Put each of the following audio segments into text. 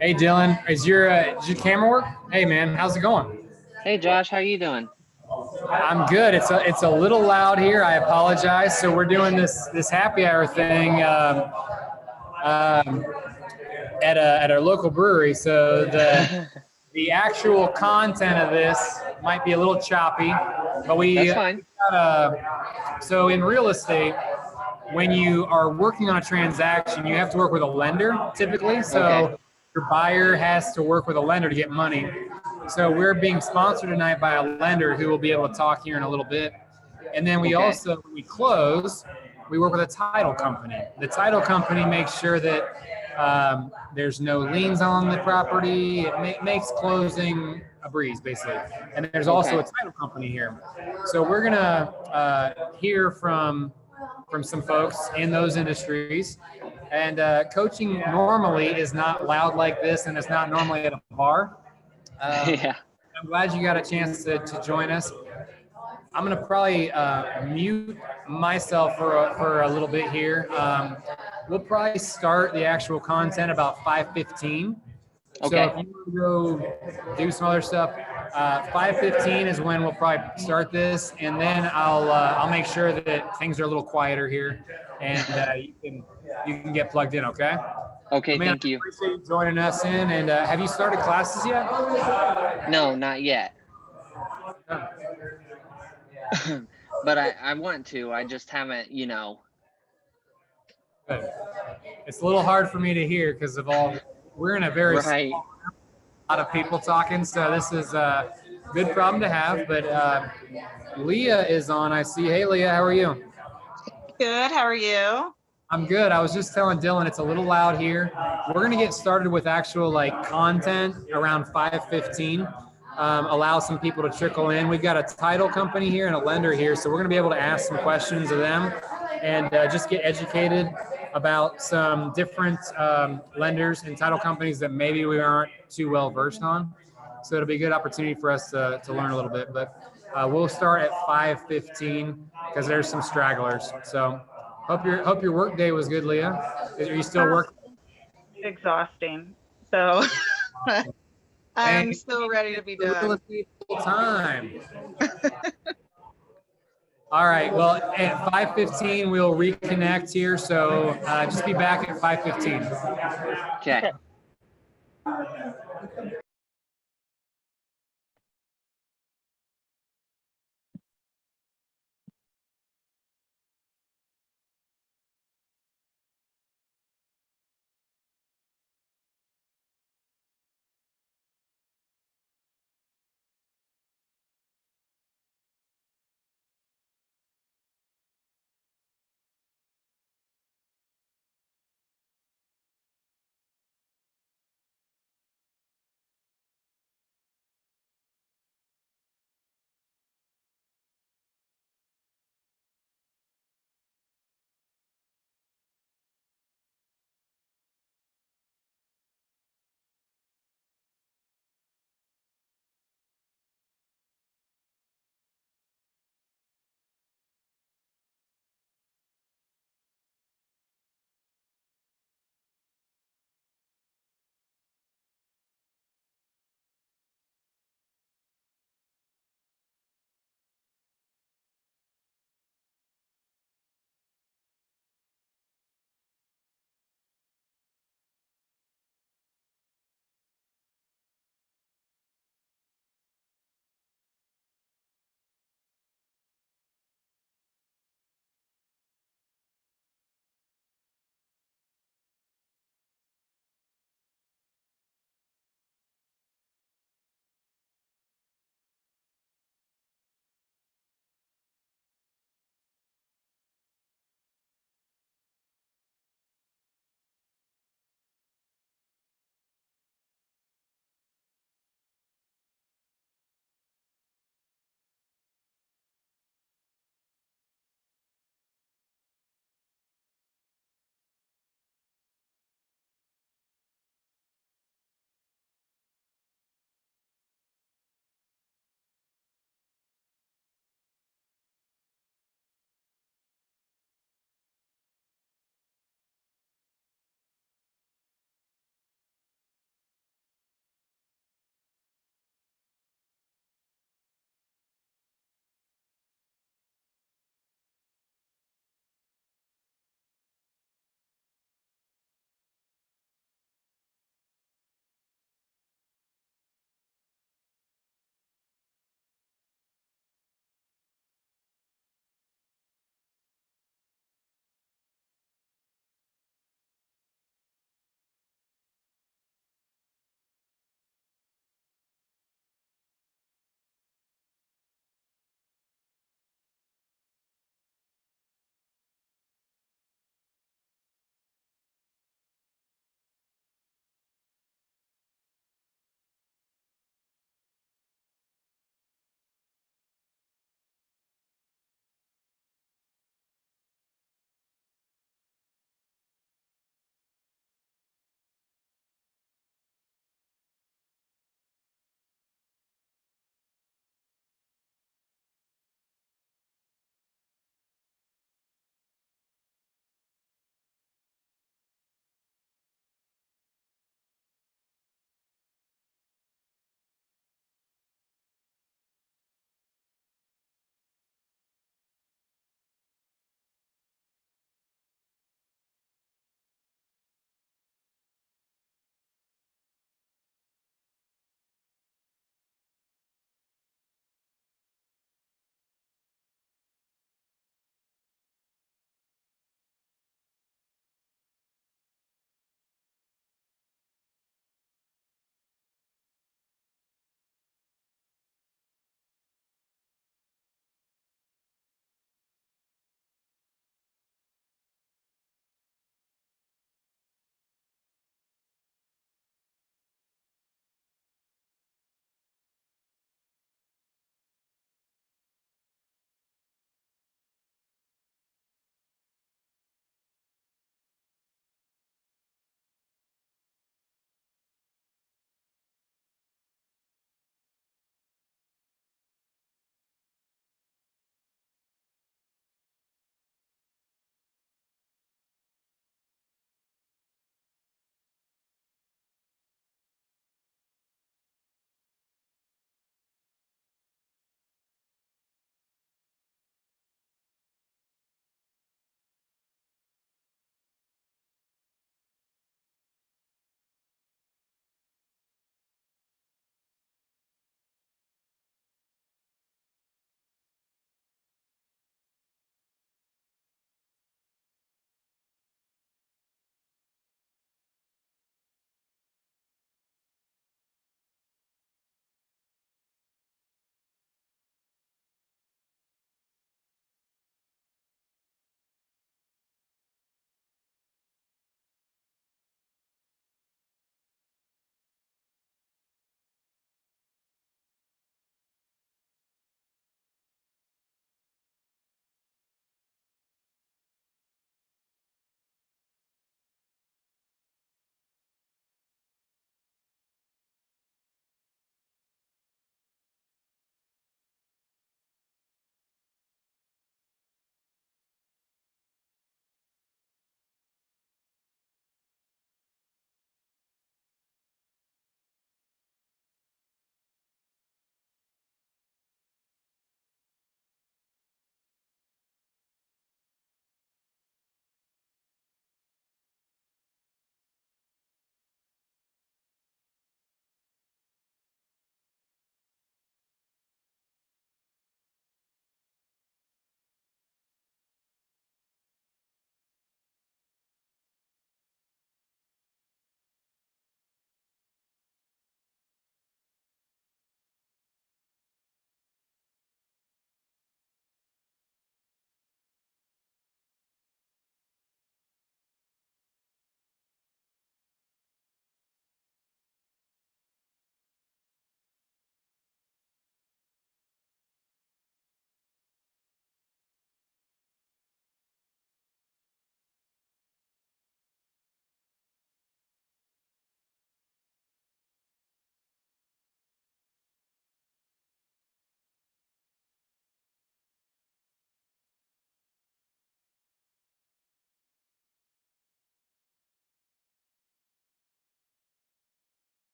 Hey Dylan, does your camera work? Hey man, how's it going? Hey Josh, how you doing? I'm good. It's a little loud here. I apologize. So we're doing this happy hour thing um, at our local brewery. So the actual content of this might be a little choppy, but That's fine. so in real estate, when you are working on a transaction, you have to work with a lender typically. Okay. So your buyer has to work with a lender to get money. So we're being sponsored tonight by a lender who will be able to talk here in a little bit. And then we Okay. also, when we close, we work with a title company. The title company makes sure that there's no liens on the property. It makes closing a breeze, basically. And there's also Okay. a title company here. So we're gonna hear from some folks in those industries. And coaching normally is not loud like this, and it's not normally at a bar. Yeah. I'm glad you got a chance to join us. I'm gonna probably mute myself for a little bit here. We'll probably start the actual content about 5:15. So if Okay. you want to go do some other stuff, 5:15 is when we'll probably start this, and then I'll make sure that things are a little quieter here, and you can get plugged in. Okay. Okay, Man, I thank you. appreciate you joining us in. And have you started classes yet? No, not yet. But I want to. I just haven't. Good. It's a little hard for me to hear because of all. We're in a very Right. small, lot of people talking, so this is a good problem to have. But Leah is on. I see. Hey, Leah, how are you? Good. How are you? I'm good. I was just telling Dylan it's a little loud here. We're gonna get started with actual like content around 5:15. Allow some people to trickle in. We've got a title company here and a lender here, so we're gonna be able to ask some questions of them and just get educated about some different lenders and title companies that maybe we aren't too well versed on. So it'll be a good opportunity for us to learn a little bit. But we'll start at 5:15 because there's some stragglers. So hope your work day was good, Leah. Are you still Uh, working? Exhausting. So I'm Dang, still ready to be real done. estate full time. All right. Well, at 5:15 we'll reconnect here. So just be back at 5:15. Okay. Okay.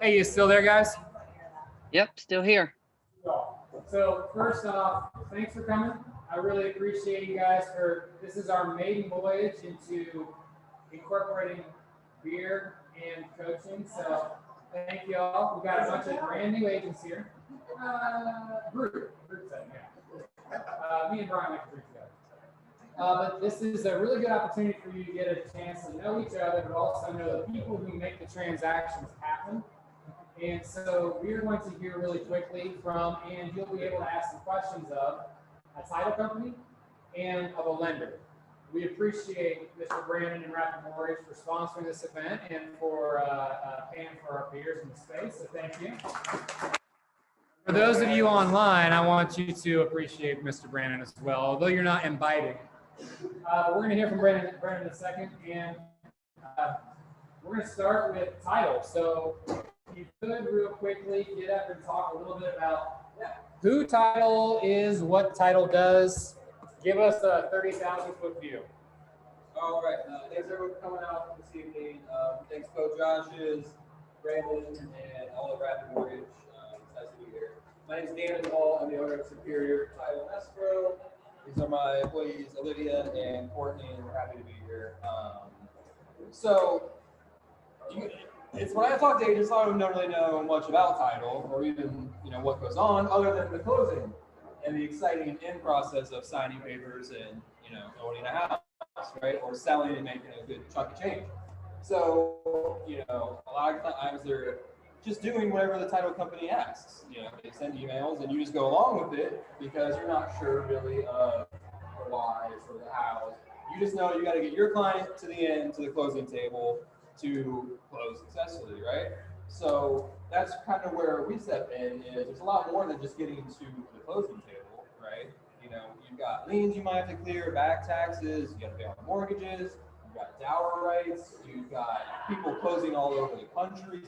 Hey, you still there, guys? Yep, still here. So first off, thanks for coming. I really appreciate you guys this is our maiden voyage into incorporating beer and coaching. So thank you all. We've got a bunch of brand new agents here. Group setting, yeah. Me and Brian like to drink together. But this is a really good opportunity for you to get a chance to know each other, but also know the people who make the transactions happen. And so we are going to hear really quickly from, and you'll be able to ask some questions of a title company and of a lender. We appreciate Mr. Brandon and Rapid Mortgage for sponsoring this event and for paying for our peers in the space. So thank you. For those of you online, I want you to appreciate Mr. Brandon as well, although you're not invited. We're going to hear from Brandon in a second, and we're going to start with title. So you could real quickly get up and talk a little bit about who title is, what title does. Give us a 30,000 foot view. All right, thanks everyone for coming out this evening. Thanks Coach Josh's, Brandon, and all of Rapid Mortgage. It's nice to be here. My name is Dan Hall. I'm the owner of Superior Title and Escrow. These are my employees, Olivia and Courtney, and we're happy to be here. It's when I talk to agents, a lot of them don't really know much about title or even what goes on other than the closing and the exciting end process of signing papers and owning a house, right? Or selling and making a good chunk of change. So a lot of times they're just doing whatever the title company asks. They send emails and you just go along with it because you're not sure really of the whys or the hows. You just know you got to get your client to the end, to the closing table to close successfully, right? So that's kind of where we step in. Is there's a lot more than just getting to the closing table, right? You've got liens you might have to clear, back taxes, you got to pay on mortgages, you've got dower rights, you've got people closing all over the country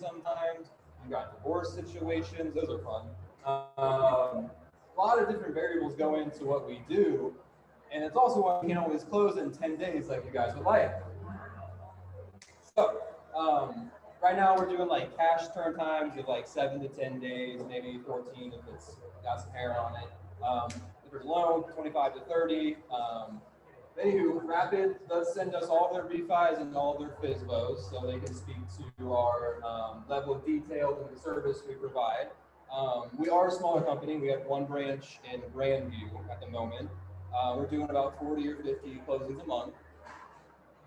sometimes, you've got divorce situations, those are fun. A lot of different variables go into what we do, and it's also why we can always close in 10 days like you guys would like. So, right now we're doing like cash turn times of like 7 to 10 days, maybe 14 if it's got some hair on it. If there's a loan, 25 to 30. Anywho, Rapid does send us all their refis and all their FSBOs so they can speak to our level of detail and the service we provide. We are a smaller company. We have one branch in Grandview at the moment. We're doing about 40 or 50 closings a month.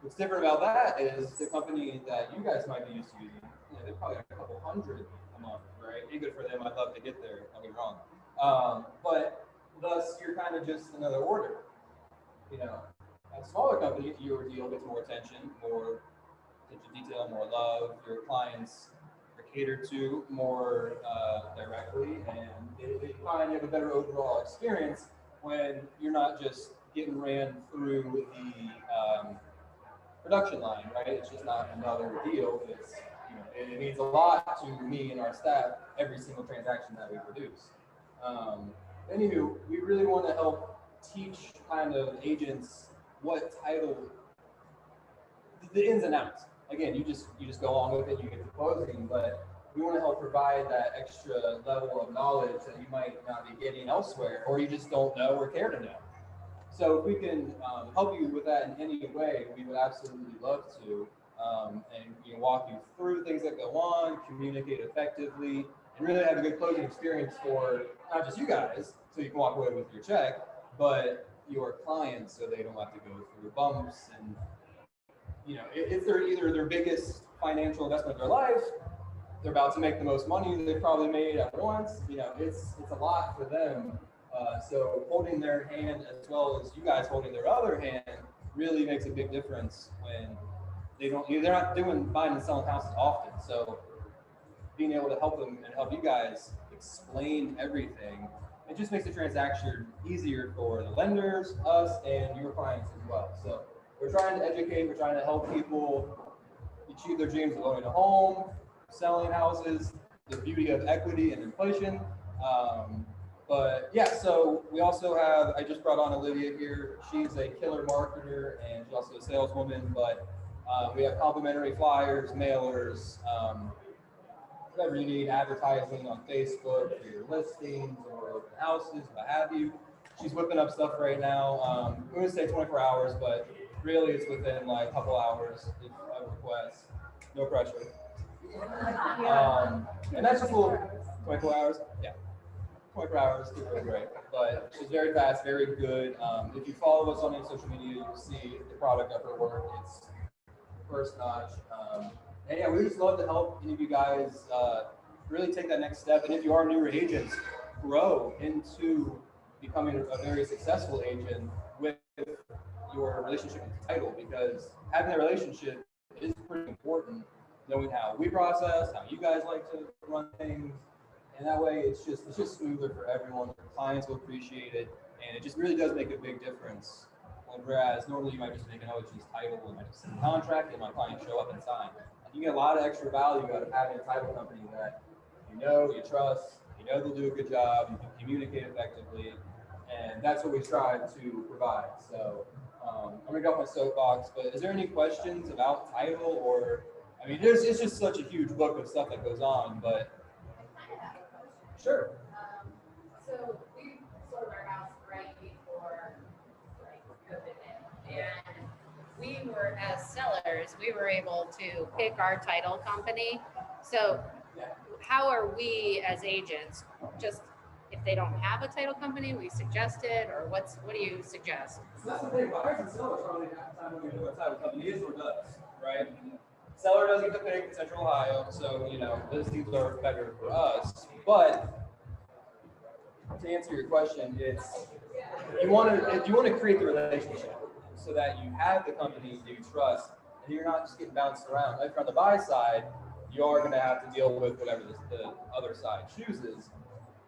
What's different about that is the company that you guys might be used to using, they're probably a couple hundred a month, right? Be good for them. I'd love to get there. Don't get me wrong. But thus, you're kind of just another order. At a smaller company, your deal gets more attention detail, more love. Your clients are catered to more directly, and they find you have a better overall experience when you're not just getting ran through the production line, right? It's just not another deal. It's it means a lot to me and our staff every single transaction that we produce. Anywho, we really want to help teach kind of agents what title, the ins and outs. Again, you just go along with it, you get to closing, but we want to help provide that extra level of knowledge that you might not be getting elsewhere, or you just don't know or care to know. So if we can help you with that in any way, we would absolutely love to, and walk you through things that go on, communicate effectively, and really have a good closing experience for not just you guys, so you can walk away with your check, but your clients, so they don't have to go through bumps. And it's either their biggest financial investment of their life, they're about to make the most money they've probably made at once. It's a lot for them. So holding their hand as well as you guys holding their other hand really makes a big difference when they're not buying and selling houses often. So being able to help them and help you guys explain everything, it just makes the transaction easier for the lenders, us, and your clients as well. So we're trying to educate, we're trying to help people achieve their dreams of owning a home, selling houses, the beauty of equity and inflation. But yeah, so we also have, I just brought on Olivia here. She's a killer marketer and she's also a saleswoman, but we have complimentary flyers, mailers, whatever you need, advertising on Facebook for your listings or open houses, what have you. She's whipping up stuff right now. I'm gonna say 24 hours, but really it's within like a couple hours if I request. No pressure. And that's just a little 24 hours. Yeah. 24 hours, it's really great. But she's very fast, very good. If you follow us on any social media, you'll see the product of her work. It's first notch. And yeah, we just love to help any of you guys really take that next step. And if you are newer agents, grow into becoming a very successful agent with your relationship with the title, because having that relationship is pretty important. Knowing how we process, how you guys like to run things, and that way it's just smoother for everyone. Clients will appreciate it, and it just really does make a big difference. Whereas normally you might just think, oh, it's just title, and I just send a contract, and my client show up and sign. You get a lot of extra value out of having a title company that you know, you trust, you know they'll do a good job, you can communicate effectively, and that's what we strive to provide. So I'm gonna go off my soapbox, but is there any questions about title or? I mean, it's just such a huge book of stuff that goes on, but sure. So we sold our house right before COVID hit, and we were, as sellers, we were able to pick our title company. So how are we as agents, just if they don't have a title company, we suggest it, or what do you suggest? So that's the thing, buyers and sellers probably have time when we know what title company is or does, right? Seller doesn't get to pick in Central Ohio, so you know listings are better for us. But to answer your question, it's you want to create the relationship so that you have the company you trust, and you're not just getting bounced around. Like on the buy side, you are going to have to deal with whatever the other side chooses.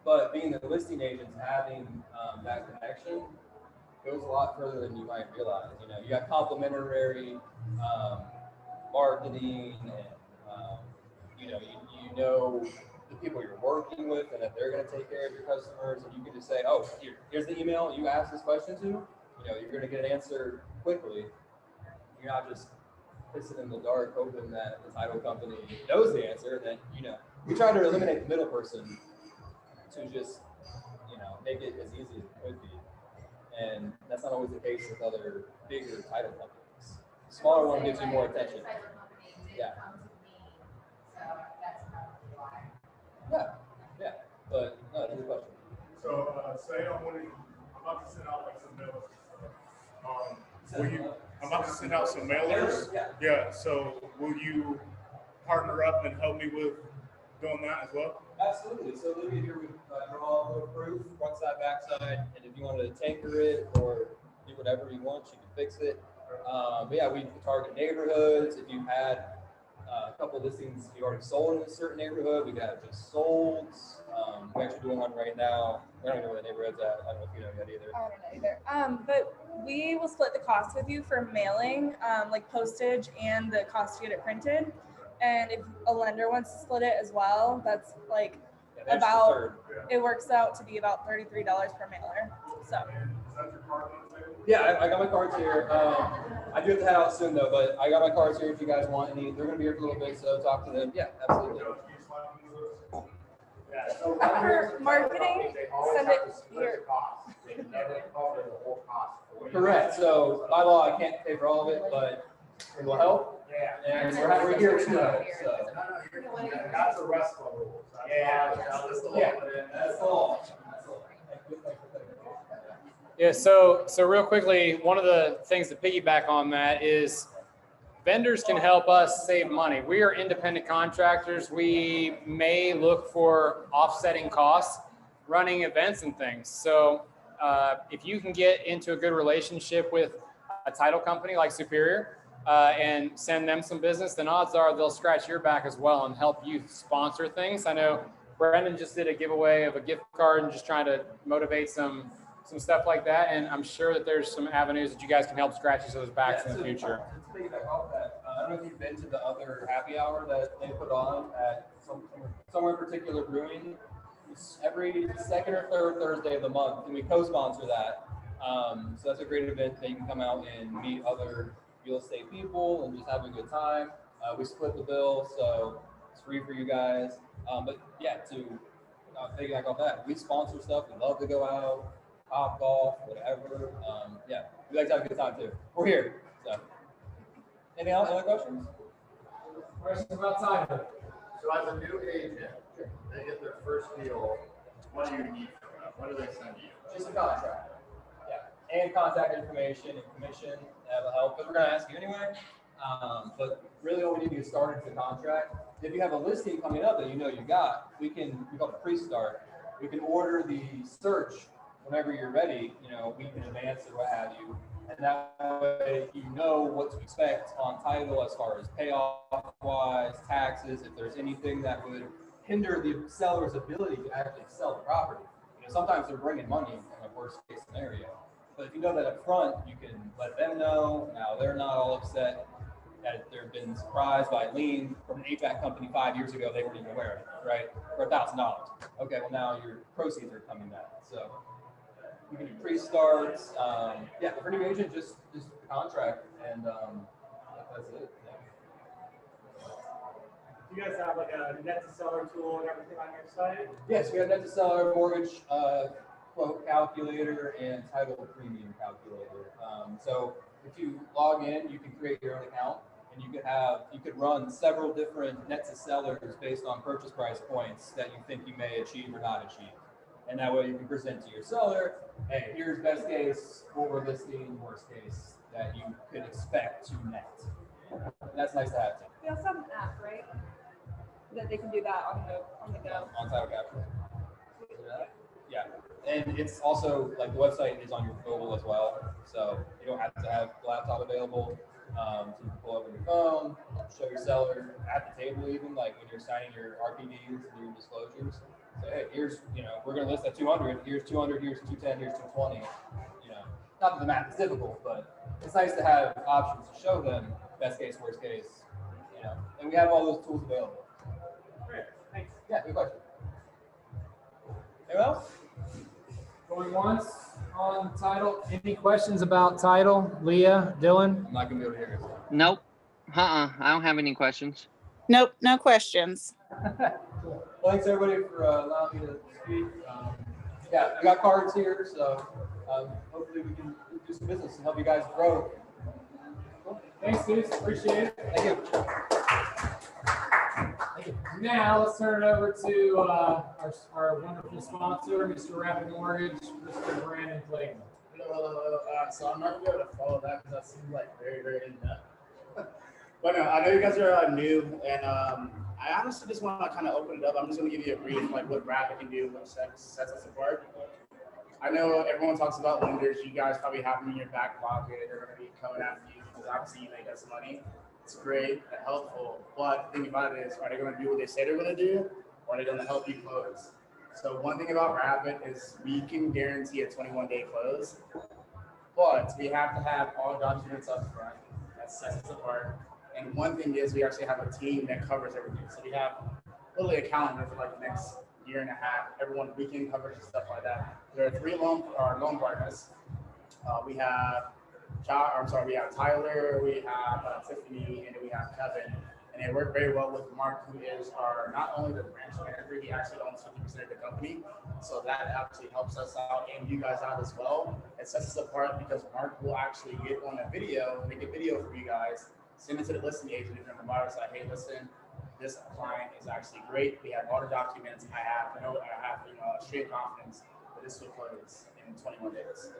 But being a listing agent, having that connection goes a lot further than you might realize. You know, you got complimentary marketing, and you know the people you're working with, and that they're going to take care of your customers, and you can just say, oh, here's the email you asked this question to. You know, you're going to get an answer quickly. You're not just pissing in the dark hoping that the title company knows the answer. And then, you know, we try to eliminate the middle person to just, you know, make it as easy as it could be. And that's not always the case with other bigger title companies. The smaller one gives you more attention. Yeah. Yeah. But no, that's a good question. So say I'm about to send out like some mailers. I'm about to send out some mailers. Yeah. So will you partner up and help me with doing that as well? Absolutely. So Olivia here would draw a little proof, front side, back side, and if you wanted to tinker it or do whatever you want, you can fix it. But yeah, we target neighborhoods. If you had a couple of listings you already sold in a certain neighborhood, we got just sold. We're actually doing one right now. I don't even know where the neighborhood's at. I don't know if you know yet either. I don't know either. But we will split the cost with you for mailing, like postage and the cost to get it printed. And if a lender wants to split it as well, that's like it works out to be about $33 per mailer. So. Yeah, I got my cards here. I do have to head out soon though, but I got my cards here if you guys want any. They're gonna be here for a little bit, so talk to them. Yeah, absolutely. For marketing, send it here. Correct. So by law, I can't pay for all of it, but it will help. And we're here to know. So. That's the rest of the rules. Yeah, that's all. Yeah, so real quickly, one of the things to piggyback on that is vendors can help us save money. We are independent contractors. We may look for offsetting costs running events and things. So if you can get into a good relationship with a title company like Superior and send them some business, then odds are they'll scratch your back as well and help you sponsor things. I know Brendan just did a giveaway of a gift card and just trying to motivate some stuff like that, and I'm sure that there's some avenues that you guys can help scratch each other's backs in the future. To piggyback off that, I don't know if you've been to the other happy hour that they put on at somewhere particular brewing. It's every second or third Thursday of the month, and we co-sponsor that. So that's a great event that you can come out and meet other real estate people and just have a good time. We split the bill, so It's free for you guys. But yeah, to piggyback off that, we sponsor stuff. We love to go out, top golf, whatever. Yeah, we like to have a good time too. We're here. So, anything else? Other questions? Questions about title? So as a new agent, they get their first deal, what do you need from them? What do they send you? Just a contract. Yeah, and contact information and commission. That'll help because we're gonna ask you anyway. But really, all we need to get started is the contract. If you have a listing coming up that you know you got, we call it a pre-start. We can order the search whenever you're ready, you know, a week in advance or what have you. And that way you know what to expect on title as far as payoff wise, taxes, if there's anything that would hinder the seller's ability to actually sell the property. You know, sometimes they're bringing money in a worst case scenario. But if you know that up front, you can let them know. Now they're not all upset that they've been surprised by a lien from an HVAC company 5 years ago. They weren't even aware of it, right? For $1,000. Okay, well now your proceeds are coming back. So we can do pre-starts. Yeah, for new agent, just contract, and that's it. Yeah. Do you guys have like a net to seller tool and everything on your site? Yes, we have net to seller, mortgage quote calculator, and title premium calculator. So if you log in, you can create your own account, and you could run several different net to sellers based on purchase price points that you think you may achieve or not achieve. And that way you can present to your seller, hey, here's best case, what we're listing, worst case that you could expect to net. And that's nice to have too. We also have an app, right? That they can do that on the go. On title capture. Yeah. And it's also like the website is on your mobile as well. So you don't have to have the laptop available. So you can pull up on your phone, show your seller at the table, even like when you're signing your RPDs and your disclosures. Say, hey, here's, you know, we're going to list at 200. Here's 200. Here's 210. Here's 220. You know, not that the math is difficult, but it's nice to have options to show them best case, worst case. You know, and we have all those tools available. Great, thanks. Yeah, good question. Anyone else? Going once on title. Any questions about title? Leah, Dylan? I'm not going to be able to hear you. Nope. I don't have any questions. Nope, no questions. Well, thanks everybody for allowing me to speak. Yeah, we got cards here, so hopefully we can do some business and help you guys grow. Thanks, dudes. Appreciate it. Thank you. Thank you. Now let's turn it over to our wonderful sponsor, Mr. Rapid Mortgage, Mr. Brandon Clayton. Hello. So I'm not gonna be able to follow that because that seems like very, very in depth. But no, I know you guys are new, and I honestly just want to kind of open it up. I'm just gonna give you a brief, like what Rapid can do, what sets us apart. I know everyone talks about lenders. You guys probably have them in your back pocket. They're gonna be coming after you because obviously you make us money. It's great and helpful, but the thing about it is, are they going to do what they say they're going to do, or are they going to help you close? So one thing about Rapid is we can guarantee a 21-day close, but we have to have all documents up front. That sets us apart. And one thing is we actually have a team that covers everything. So we have literally a calendar for like the next year and a half, everyone weekend coverage and stuff like that. There are 3 loan partners. We have we have Tyler, we have Tiffany, and we have Kevin. And they work very well with Mark, who is not only the branch manager, he actually owns 50% of the company. So that actually helps us out and you guys out as well. It sets us apart because Mark will actually get on a video, make a video for you guys, send it to the listing agent, and the buyer say, hey, listen, this client is actually great. We have all the documents. I have straight confidence that this will close in 21 days.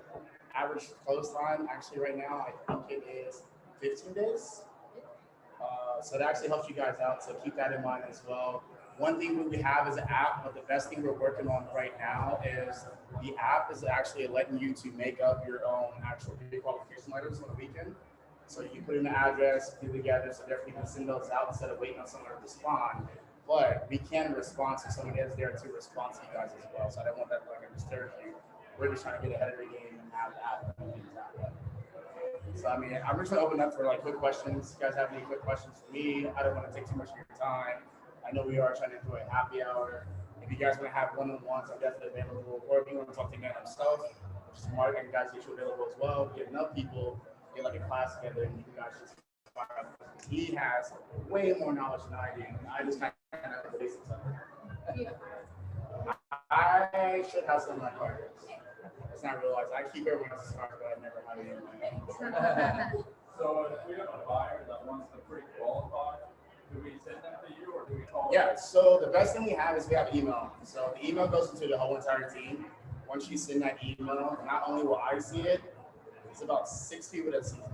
Average close time actually right now, I think it is 15 days. So that actually helps you guys out. So keep that in mind as well. One thing we have is an app, but the best thing we're working on right now is the app is actually letting you to make up your own actual pre-qualification letters on the weekend. So you put in the address, put it together, so therefore you can send those out instead of waiting on someone to respond. But we can respond to someone is there to respond to you guys as well. So I don't want that to disturb you. We're just trying to get ahead of the game and have that. So I mean, I'm just gonna open up for like quick questions. If you guys have any quick questions for me, I don't want to take too much of your time. I know we are trying to do a happy hour. If you guys want to have one-on-ones, I'm definitely available. Or if you want to talk to me himself, smart and guys get you available as well. Get enough people, get like a class together, and you guys just fire up. He has way more knowledge than I do. I just kind I should have some of my car. It's not realized. I keep everyone else's car, but I never have any of mine. So if we have a buyer that wants to pre-qualify, do we send them to you or do we call? Yeah, so the best thing we have is we have email. So the email goes into the whole entire team. Once you send that email, not only will I see it, it's about 6 people that see it.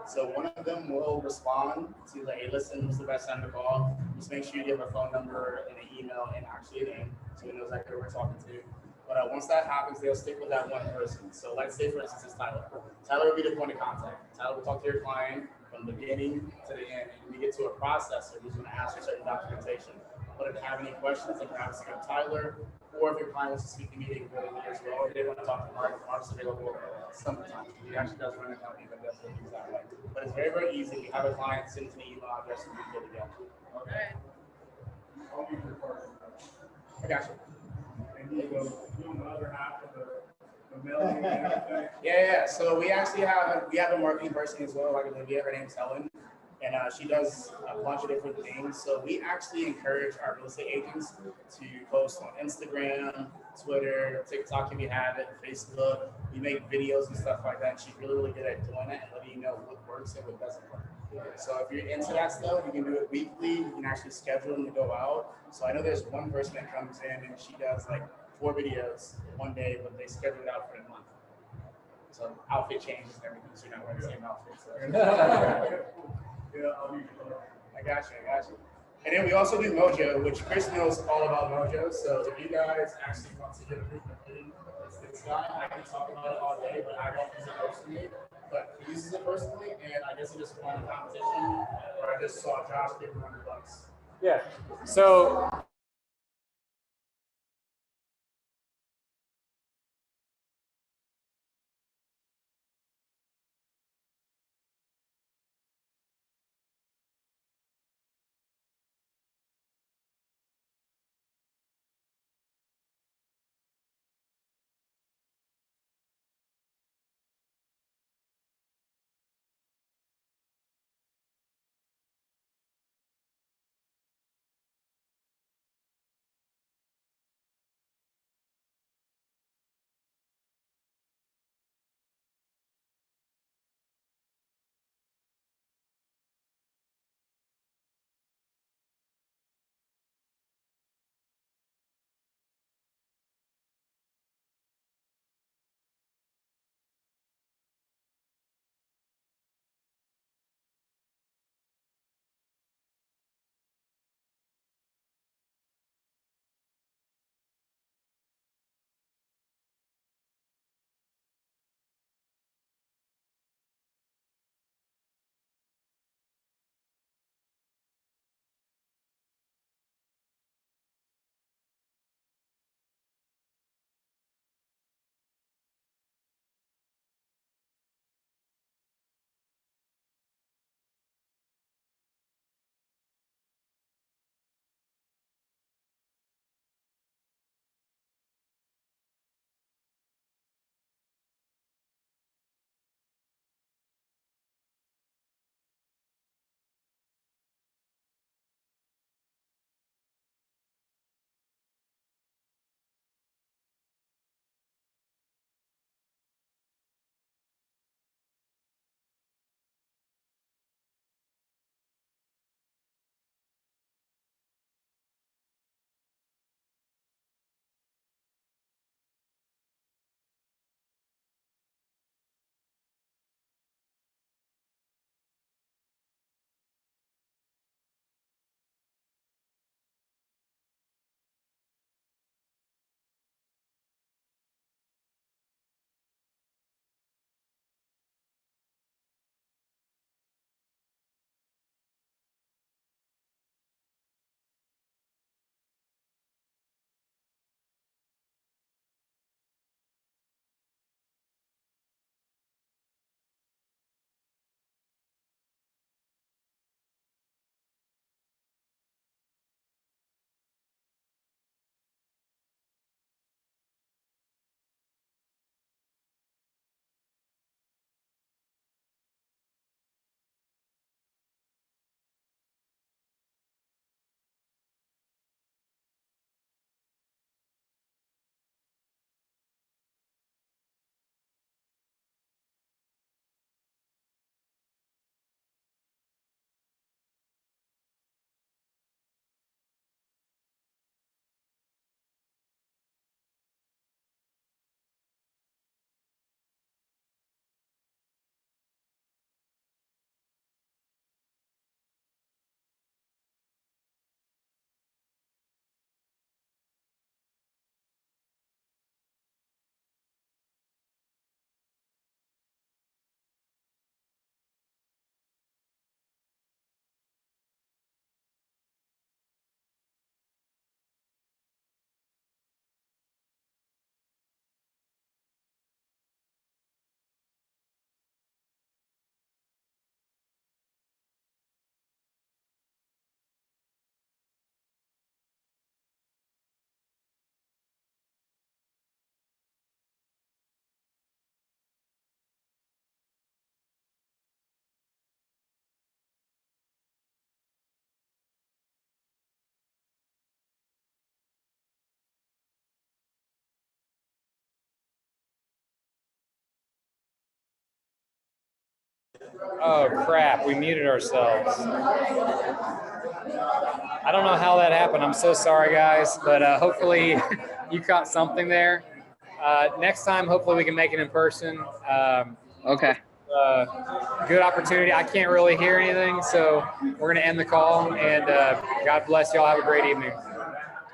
So one of them will respond to like, hey, listen, what's the best time to call? Just make sure you give a phone number and an email and actually a name, so he knows exactly who we're talking to. But once that happens, they'll stick with that one person. So let's say, for instance, it's Tyler. Tyler will be the point of contact. Tyler will talk to your client from the beginning to the end. And when you get to a processor who's going to ask you certain documentation. But if they have any questions, they can ask Tyler. Or if your client wants to speak to me, they can go to me as well. If they want to talk to Mark, Mark's available sometimes. He actually does run a company that does things that way. But it's very, very easy. You have a client, send it to the email address, and we're good to go. Okay. I got you. And you go do the other half of the mailing and everything. Yeah. So we actually have a marketing person as well, like Olivia. Her name's Helen, and she does a bunch of different things. So we actually encourage our real estate agents to post on Instagram, Twitter, TikTok if you have it, Facebook. We make videos and stuff like that. She's really, really good at doing it and letting you know what works and what doesn't work. So if you're into that stuff, you can do it weekly. You can actually schedule them to go out. So I know there's one person that comes in and she does like 4 videos one day, but they schedule it out for a month. So outfit changes and everything, so you're not wearing the same outfit. So. Yeah, I'll be. I got you. And then we also do Mojo, which Chris knows all about Mojo. So if you guys actually want to get a group opinion, it's this guy. I can talk about it all day, but I don't use it personally. But he uses it personally, and I guess he just won a competition where I just saw Josh give him $100. Yeah. So Oh crap, we muted ourselves. I don't know how that happened. I'm so sorry, guys, but hopefully you caught something there. Next time, hopefully we can make it in person. Okay. Good opportunity. I can't really hear anything, so we're going to end the call, and God bless y'all. Have a great evening.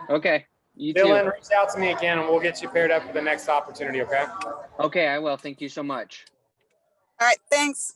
Okay. You Dylan, too. reach out to me again, and we'll get you paired up for the next opportunity, okay? Okay, I will. Thank you so much. All right, thanks.